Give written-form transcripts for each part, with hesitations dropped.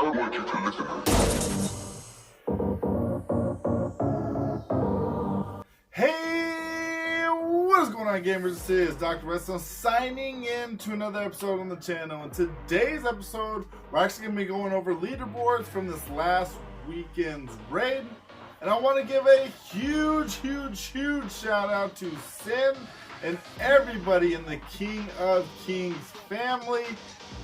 I want you to listen. Hey, what is going on, gamers? This is Doctorredstone signing in to another episode on the channel. In today's episode, we're actually going to be going over leaderboards from this last weekend's raid. And I want to give a huge shout out to Sin and everybody in the King of Kings family,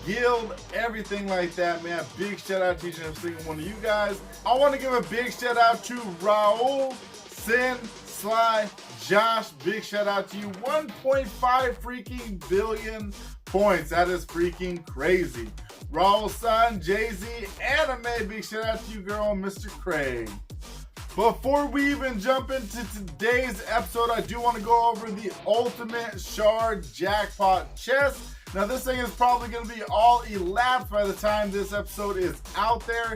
guild, everything like that, man. Big shout out to each and every single one of you guys. I want to give a big shout out to Raul, Sin, Sly, Josh. Big shout out to you. 1.5 freaking billion points. That is freaking crazy. Raul, son, Jay-Z, Anime. Big shout out to you, girl, Mr. Craig. Before we even jump into today's episode, I do want to go over the ultimate shard jackpot chest. Now, this thing is probably going to be all elapsed by the time this episode is out there.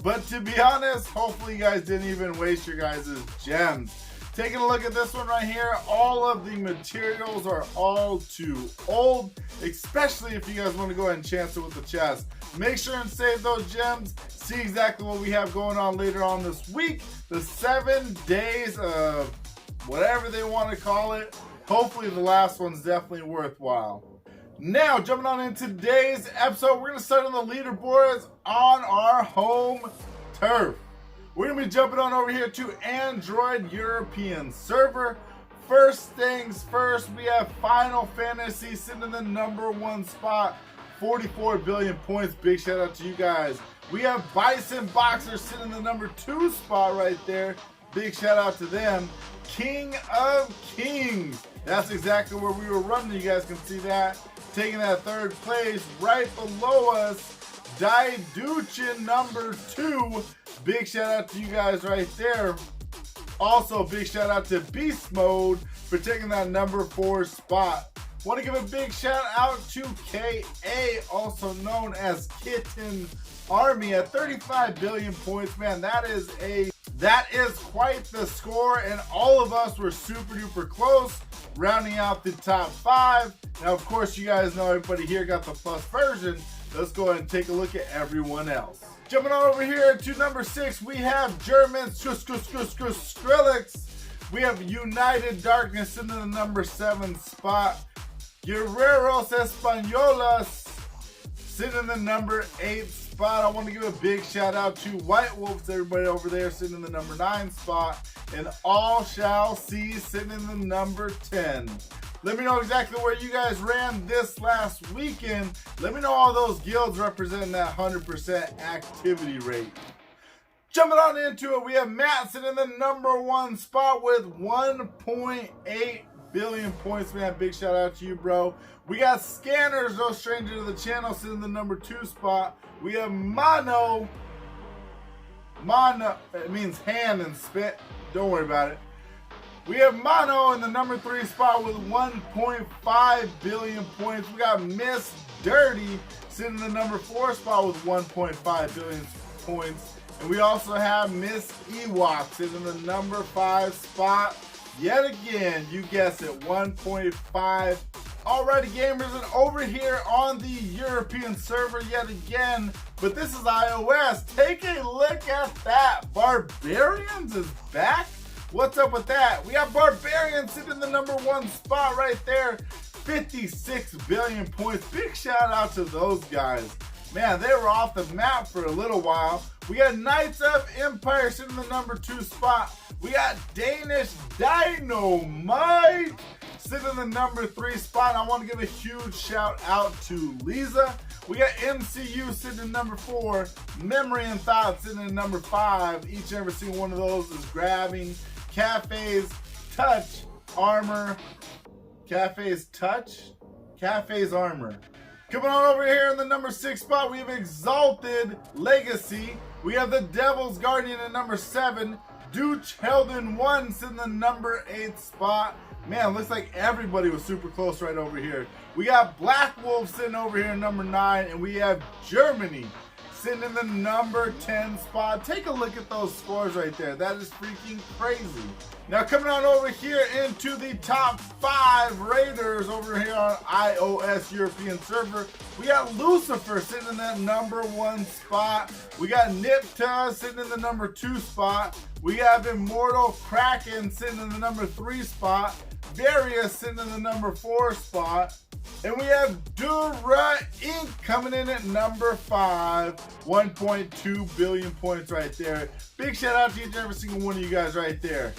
But to be honest, hopefully you guys didn't even waste your guys' gems. Taking a look at this one right here, all of the materials are all too old, especially if you guys want to go ahead and chance it with the chest. Make sure and save those gems. See exactly what we have going on later on this week. The 7 days of whatever they want to call it. Hopefully the last one's definitely worthwhile. Now, jumping on in today's episode, we're going to start on the leaderboards on our home turf. We're going to be jumping on over here to Android European server. First things first, we have Final Fantasy sitting in the #1 spot. 44 billion points. Big shout out to you guys. We have Bison Boxer sitting in the #2 spot right there. Big shout out to them. King of Kings. That's exactly where we were running. You guys can see that. Taking that third place right below us. Daiduchin #2. Big shout out to you guys right there. Also, big shout out to Beast Mode for taking that #4 spot. Want to give a big shout out to KA, also known as Kitten Army, at 35 billion points. Man, that is quite the score, and all of us were super duper close, rounding out the top 5. Now, of course, you guys know everybody here got the plus version. Let's go ahead and take a look at everyone else. Jumping on over here to #6, we have German Skrillex. We have United Darkness in the #7 spot. Guerreros Españolas sitting in the #8 spot. I want to give a big shout out to White Wolves, everybody over there sitting in the #9 spot. And All Shall See sitting in the #10. Let me know exactly where you guys ran this last weekend. Let me know all those guilds representing that 100% activity rate. Jumping on into it, we have Matt sitting in the #1 spot with 1.8 billion points, man. Big shout out to you, bro. We got Scanners, no stranger to the channel, sitting in the #2 spot. We have Mono, it means hand and spit. Don't worry about it. We have Mono in the #3 spot with 1.5 billion points. We got Miss Dirty sitting in the #4 spot with 1.5 billion points. And we also have Miss Ewok sitting in the #5 spot. Yet again, you guessed it, 1.5. Alrighty, gamers, and over here on the European server yet again, but this is iOS. Take a look at that. Barbarians is back. What's up with that? We got Barbarians sitting in the #1 spot right there. 56 billion points. Big shout out to those guys. Man, they were off the map for a little while. We got Knights of Empire sitting in the #2 spot. We got Danish Dynamite sitting in the #3 spot. I want to give a huge shout out to Leeza. We got MCU sitting in #4. Memory and Thought sitting in #5. Each and every single one of those is grabbing Cafe's Touch Armor. Cafe's Armor. Coming on over here in the #6 spot, we have Exalted Legacy. We have the Devil's Guardian at #7. Dooch Helden 1 sitting in the #8 spot. Man, looks like everybody was super close right over here. We got Black Wolf sitting over here in #9, and we have Germany sitting in the number 10 spot. Take a look at those scores right there. That is freaking crazy. Now coming on over here into the top 5 raiders over here on iOS European server, we got Lucifer sitting in that number 1 spot. We got Nipta sitting in the number 2 spot. We have Immortal Kraken sitting in the number 3 spot. Various sitting in the number 4 spot. And we have DrLucasWho coming in at number 5, 1.2 billion points right there. Big shout out to each and every single one of you guys right there.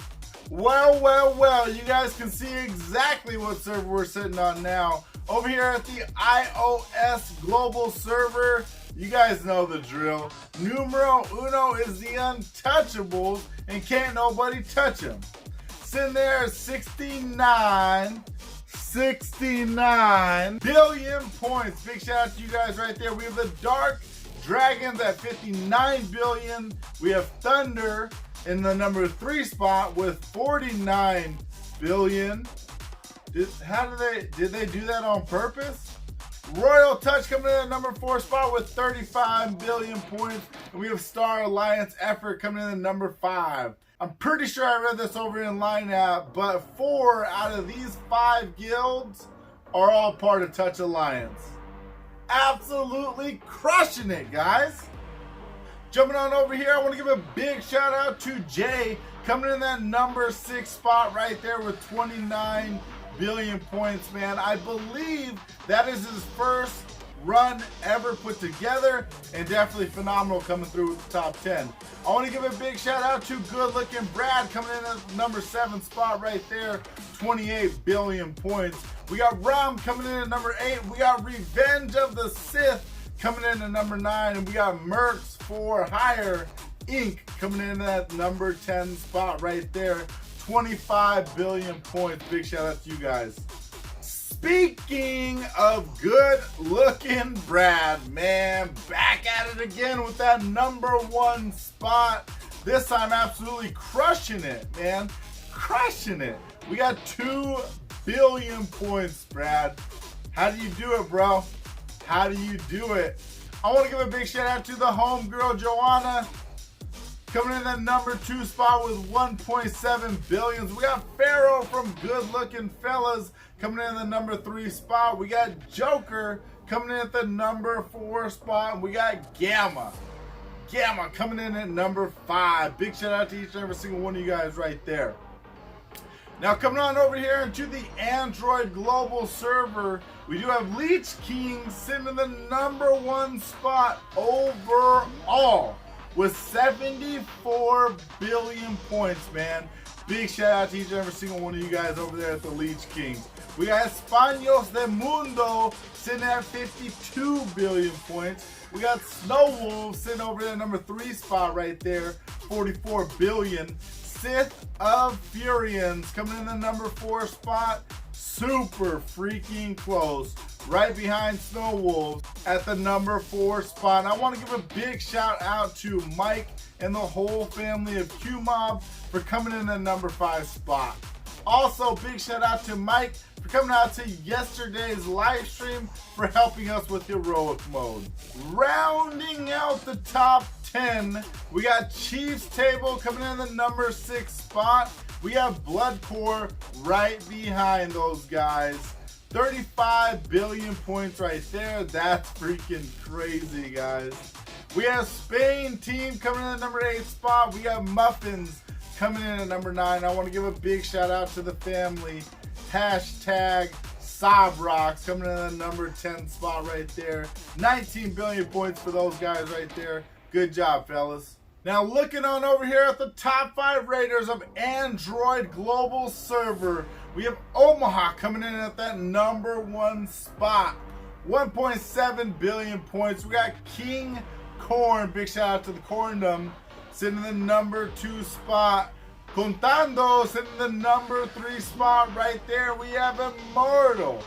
Well, you guys can see exactly what server we're sitting on now. Over here at the iOS global server, you guys know the drill. Numero uno is the Untouchables, and can't nobody touch them. Sitting there at 69 billion points. Big shout out to you guys right there. We have the Dark Dragons at 59 billion. We have Thunder in the number 3 spot with 49 billion. Did they do that on purpose? Royal Touch coming in at number 4 spot with 35 billion points. And we have Star Alliance Effort coming in at number 5. I'm pretty sure I read this over in line app, but 4 out of these 5 guilds are all part of Touch Alliance. Absolutely crushing it, guys. Jumping on over here, I want to give a big shout out to Jay coming in that number 6 spot right there with 29 billion points, man. I believe that is his first run ever put together, and definitely phenomenal coming through with the top 10. I want to give a big shout out to Good Looking Brad coming in at number 7 spot right there, 28 billion points. We got Rum coming in at number 8. We got Revenge of the Sith coming in at number 9, and we got Mercs for Hire Inc. coming in at number 10 spot right there, 25 billion points. Big shout out to you guys. Speaking of Good Looking Brad, man, back at it again with that number 1 spot. This time absolutely crushing it, man. Crushing it. We got 2 billion points, Brad. How do you do it, bro? How do you do it? I want to give a big shout out to the homegirl Joanna coming in that number 2 spot with 1.7 billions. We got Pharaoh from Good Looking Fellas coming in the number 3 spot. We got Joker coming in at the number 4 spot. We got Gamma coming in at number 5. Big shout out to each and every single one of you guys right there. Now coming on over here into the Android global server, we do have Leech King sitting in the number 1 spot overall with 74 billion points, man. Big shout out to each and every single one of you guys over there at the Leech Kings. We got Españoles de Mundo sitting at 52 billion points. We got Snow Wolves sitting over there at number 3 spot right there, 44 billion. Sith of Furians coming in the number 4 spot, super freaking close, right behind Snow Wolves at the number 4 spot. And I want to give a big shout out to Mike and the whole family of Q-Mob for coming in the number 5 spot. Also, big shout out to Mike for coming out to yesterday's live stream for helping us with heroic mode. Rounding out the top 10, we got Chief's Table coming in the number 6 spot. We have Bloodcore right behind those guys. 35 billion points right there. That's freaking crazy, guys. We have Spain team coming in at number 8 spot. We got Muffins coming in at number 9. I want to give a big shout out to the family. Hashtag Sobrox coming in at the number 10 spot right there. 19 billion points for those guys right there. Good job, fellas. Now looking on over here at the top 5 raiders of Android global server, we have Omaha coming in at that number 1 spot. 1.7 billion points. We got King Corn, big shout out to the Corndom, sitting in the number 2 spot. Contando sitting in the number 3 spot right there. We have Immortal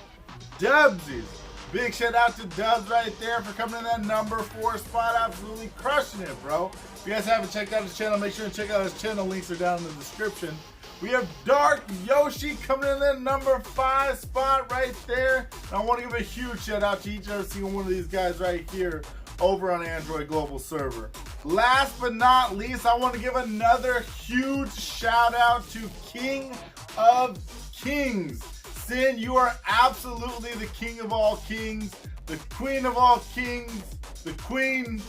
DubZx. Big shout out to Dubs right there for coming in that number 4 spot. Absolutely crushing it, bro. If you guys haven't checked out his channel, make sure to check out his channel. Links are down in the description. We have Dark Yoshi coming in that number 5 spot right there. And I want to give a huge shout out to each and every single one of these guys right here over on Android Global Server. Last but not least, I want to give another huge shout out to King of Kings. Sin, you are absolutely the king of all kings, the queen of all kings, the queen,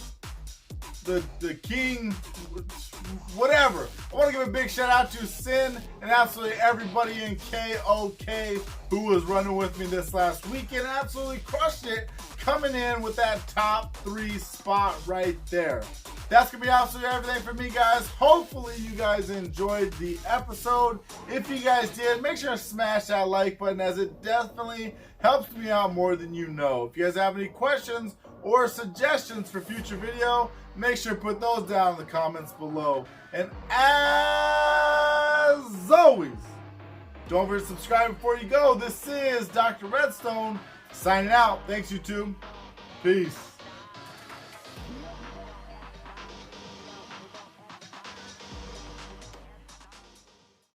the king, whatever. I want to give a big shout out to Sin and absolutely everybody in KOK who was running with me this last weekend. Absolutely crushed it, coming in with that top 3 spot right there. That's going to be absolutely everything for me, guys. Hopefully you guys enjoyed the episode. If you guys did, make sure to smash that like button, as it definitely helps me out more than you know. If you guys have any questions or suggestions for future video, make sure to put those down in the comments below. And as always, don't forget to subscribe before you go. This is Dr. Redstone signing out. Thanks, YouTube. Peace.